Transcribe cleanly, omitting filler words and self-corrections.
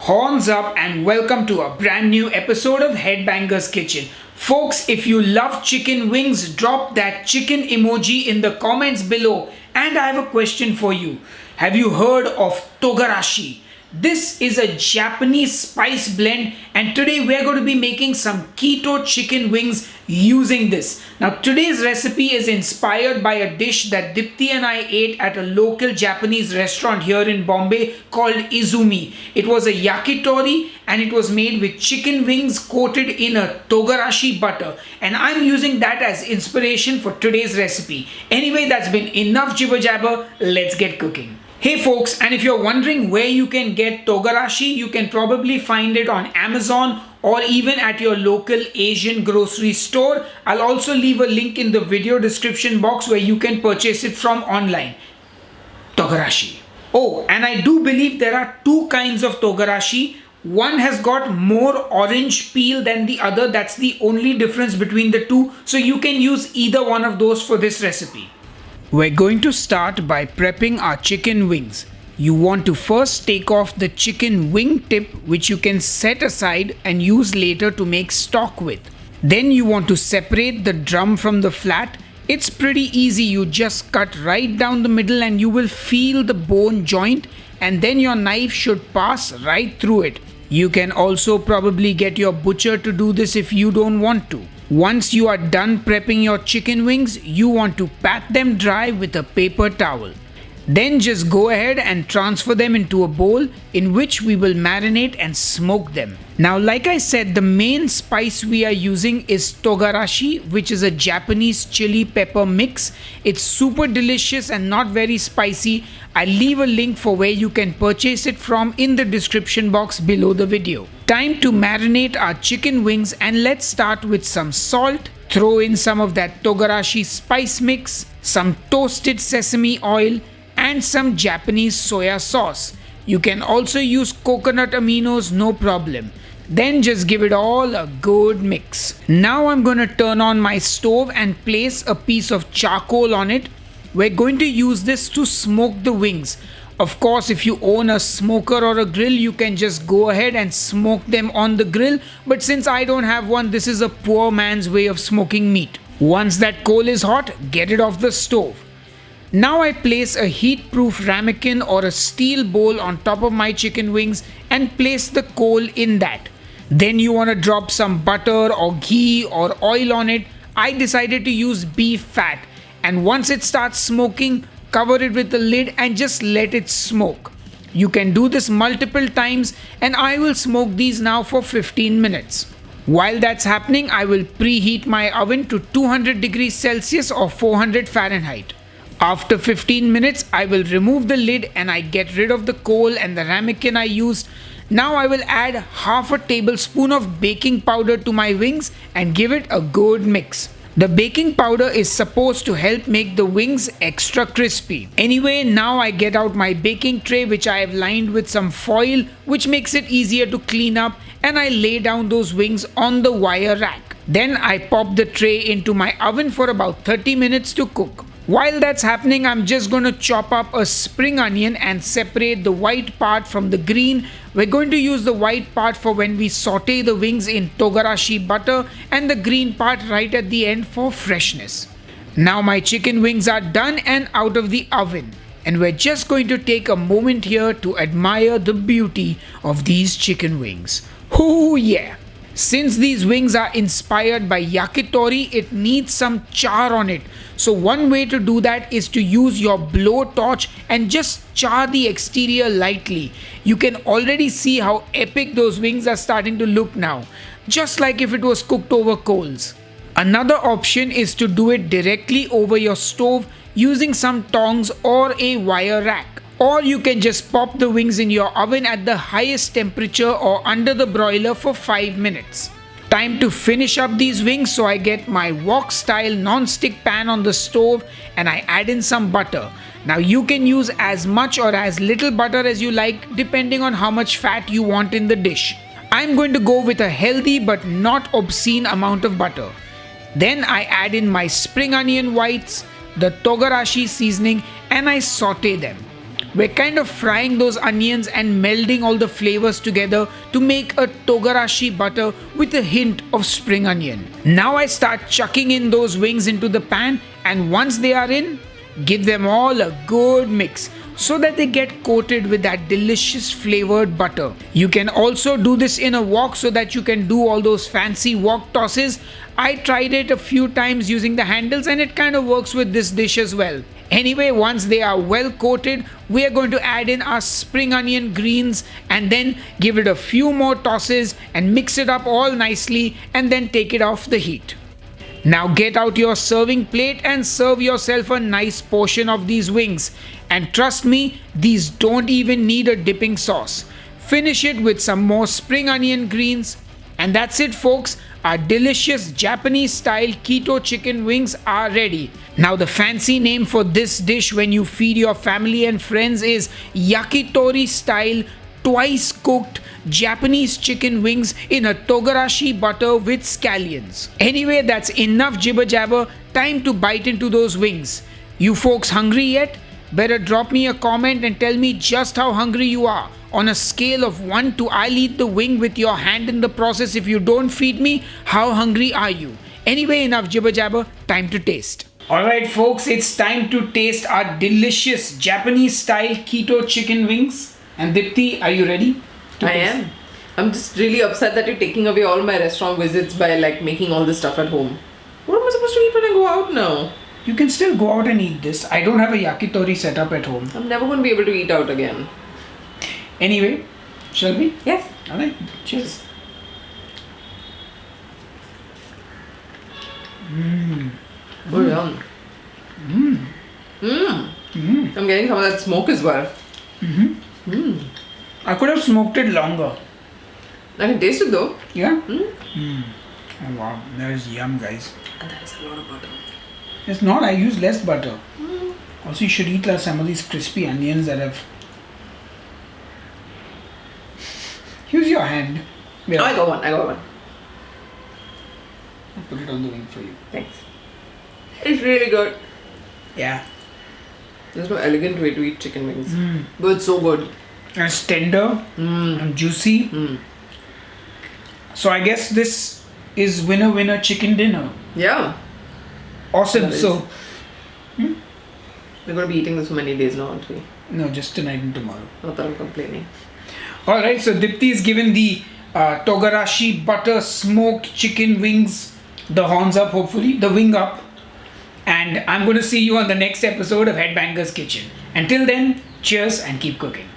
Horns up and welcome to a brand new episode of Headbangers Kitchen. Folks, if you love chicken wings, drop that chicken emoji in the comments below. And I have a question for you. Have you heard of togarashi? This is a Japanese spice blend, and today we're going to be making some keto chicken wings using this. Now today's recipe is inspired by a dish that Dipti and I ate at a local Japanese restaurant here in Bombay called Izumi. It was a yakitori and it was made with chicken wings coated in a togarashi butter, and I'm using that as inspiration for today's recipe. Anyway, that's been enough jibber jabber, let's get cooking. Hey folks, and if you're wondering where you can get togarashi, you can probably find it on Amazon or even at your local Asian grocery store. I'll also leave a link in the video description box where you can purchase it from online. Togarashi. Oh, and I do believe there are two kinds of togarashi. One has got more orange peel than the other. That's the only difference between the two. So you can use either one of those for this recipe. We're going to start by prepping our chicken wings. You want to first take off the chicken wing tip, which you can set aside and use later to make stock with. Then you want to separate the drum from the flat. It's pretty easy. You just cut right down the middle and you will feel the bone joint, and then your knife should pass right through it. You can also probably get your butcher to do this if you don't want to. Once you are done prepping your chicken wings, you want to pat them dry with a paper towel. Then just go ahead and transfer them into a bowl in which we will marinate and smoke them. Now, like I said, the main spice we are using is togarashi, which is a Japanese chili pepper mix. It's super delicious and not very spicy. I'll leave a link for where you can purchase it from in the description box below the video. Time to marinate our chicken wings, and let's start with some salt. Throw in some of that togarashi spice mix, some toasted sesame oil, and some Japanese soya sauce. You can also use coconut aminos, no problem. Then just give it all a good mix. Now I'm going to turn on my stove and place a piece of charcoal on it. We're going to use this to smoke the wings. Of course, if you own a smoker or a grill, you can just go ahead and smoke them on the grill. But since I don't have one, this is a poor man's way of smoking meat. Once that coal is hot, get it off the stove. Now I place a heat-proof ramekin or a steel bowl on top of my chicken wings and place the coal in that. Then you want to drop some butter or ghee or oil on it. I decided to use beef fat, and once it starts smoking, cover it with the lid and just let it smoke. You can do this multiple times, and I will smoke these now for 15 minutes. While that's happening, I will preheat my oven to 200 degrees Celsius or 400 Fahrenheit. After 15 minutes, I will remove the lid and I get rid of the coal and the ramekin I used. Now I will add half a tablespoon of baking powder to my wings and give it a good mix. The baking powder is supposed to help make the wings extra crispy. Anyway, now I get out my baking tray, which I have lined with some foil, which makes it easier to clean up, and I lay down those wings on the wire rack. Then I pop the tray into my oven for about 30 minutes to cook. While that's happening, I'm just going to chop up a spring onion and separate the white part from the green. We're going to use the white part for when we saute the wings in togarashi butter, and the green part right at the end for freshness. Now my chicken wings are done and out of the oven, and we're just going to take a moment here to admire the beauty of these chicken wings. Oh yeah! Since these wings are inspired by yakitori, it needs some char on it. So one way to do that is to use your blowtorch and just char the exterior lightly. You can already see how epic those wings are starting to look now, just like if it was cooked over coals. Another option is to do it directly over your stove using some tongs or a wire rack. Or you can just pop the wings in your oven at the highest temperature or under the broiler for 5 minutes. Time to finish up these wings, so I get my wok style non-stick pan on the stove and I add in some butter. Now you can use as much or as little butter as you like, depending on how much fat you want in the dish. I'm going to go with a healthy but not obscene amount of butter. Then I add in my spring onion whites, the togarashi seasoning, and I saute them. we're kind of frying those onions and melding all the flavors together to make a togarashi butter with a hint of spring onion. Now I start chucking in those wings into the pan, and once they are in, give them all a good mix so that they get coated with that delicious flavored butter. You can also do this in a wok so that you can do all those fancy wok tosses. I tried it a few times using the handles and it kind of works with this dish as well. Anyway, once they are well coated, we are going to add in our spring onion greens and then give it a few more tosses and mix it up all nicely and then take it off the heat. Now get out your serving plate and serve yourself a nice portion of these wings. And trust me, these don't even need a dipping sauce. Finish it with some more spring onion greens. And that's it, folks. Our delicious Japanese style keto chicken wings are ready. Now the fancy name for this dish when you feed your family and friends is yakitori style twice cooked Japanese chicken wings in a togarashi butter with scallions. Anyway, that's enough jibber jabber. Time to bite into those wings. You folks hungry yet? Better drop me a comment and tell me just how hungry you are. On a scale of 1 to I'll eat the wing with your hand in the process if you don't feed me, how hungry are you? Anyway, enough jibber jabber, time to taste. Alright folks, it's time to taste our delicious Japanese style keto chicken wings. And Dipti, are you ready? I am. I'm just really upset that you're taking away all my restaurant visits by like making all this stuff at home. What am I supposed to eat when I go out now? You can still go out and eat this. I don't have a yakitori set up at home. I'm never going to be able to eat out again. Anyway, shall we? Yes. Alright, cheers. Oh, yum. I'm getting some of that smoke as well. I could have smoked it longer. I can taste it though. Yeah? Oh wow, that is yum, guys. And that is a lot of butter. It's not, I use less butter. Also, you should eat like some of these crispy onions that have... Use your hand. Oh, I got one. I'll put it on the wing for you. Thanks. It's really good. Yeah. There's no elegant way to eat chicken wings. But it's so good. And it's tender and juicy. So I guess this is winner chicken dinner. Yeah. Awesome. So we're going to be eating this for many days now, aren't we? no, just tonight and tomorrow. Not that I'm complaining. Alright, so Dipti is given the togarashi butter smoked chicken wings, the horns up hopefully, the wing up. And I'm going to see you on the next episode of Headbangers Kitchen. Until then, cheers and keep cooking.